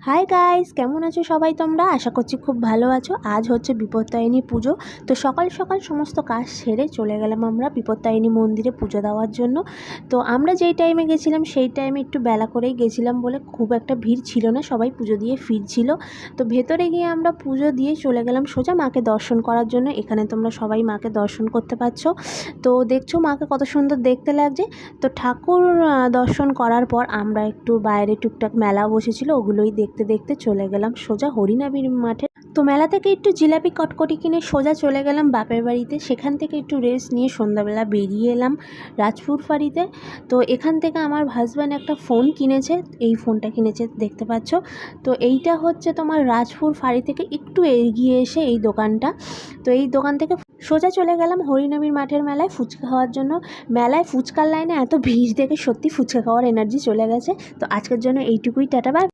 Hi guys, কেমন আছো সবাই? তোমরা আশা করছি খুব ভালো আছো। আজ হচ্ছে বিপত্তারিণী পুজো। তো সকাল সকাল সমস্ত কাজ সেরে চলে গেলাম আমরা বিপত্তারিণী মন্দিরে পুজো দেওয়ার জন্য। তো আমরা যেই টাইমে গেছিলাম সেই টাইমে একটু বেলা করেই গেছিলাম বলে খুব একটা ভিড় ছিল না, সবাই পুজো দিয়ে ফিরছিল। তো ভেতরে গিয়ে আমরা পুজো দিয়ে চলে গেলাম সোজা মাকে দর্শন করার জন্য। এখানে তোমরা সবাই মাকে দর্শন করতে পারছো। তো দেখছো মাকে কত সুন্দর দেখতে লাগছে। তো ঠাকুর দর্শন করার পর আমরা একটু বাইরে টুকটাক মেলা বসেছিল, ওগুলোই দেখতে দেখতে চলে গেলাম সোজা হরিনাবির মাঠে। তো মেলা থেকে একটু জিলাপি কটকটি কিনে সোজা চলে গেলাম বাপের বাড়িতে। সেখান থেকে একটু রেস্ট নিয়ে সন্ধ্যাবেলা বেরিয়ে এলাম রাজপুর ফাঁড়িতে। তো এখান থেকে আমার হাজব্যান্ড একটা ফোন কিনেছে, এই ফোনটা কিনেছে দেখতে পাচ্ছ। তো এইটা হচ্ছে তোমার রাজপুর ফাঁড়ি থেকে একটু এগিয়ে এসে এই দোকানটা। তো এই দোকান থেকে সোজা চলে গেলাম হরিনাবির মাঠের মেলায় ফুচকা খাওয়ার জন্য। মেলায় ফুচকার লাইনে এত ভিড় দেখে সত্যি ফুচকা খাওয়ার এনার্জি চলে গেছে। তো আজকের জন্য এইটুকুই, টাটা বাই।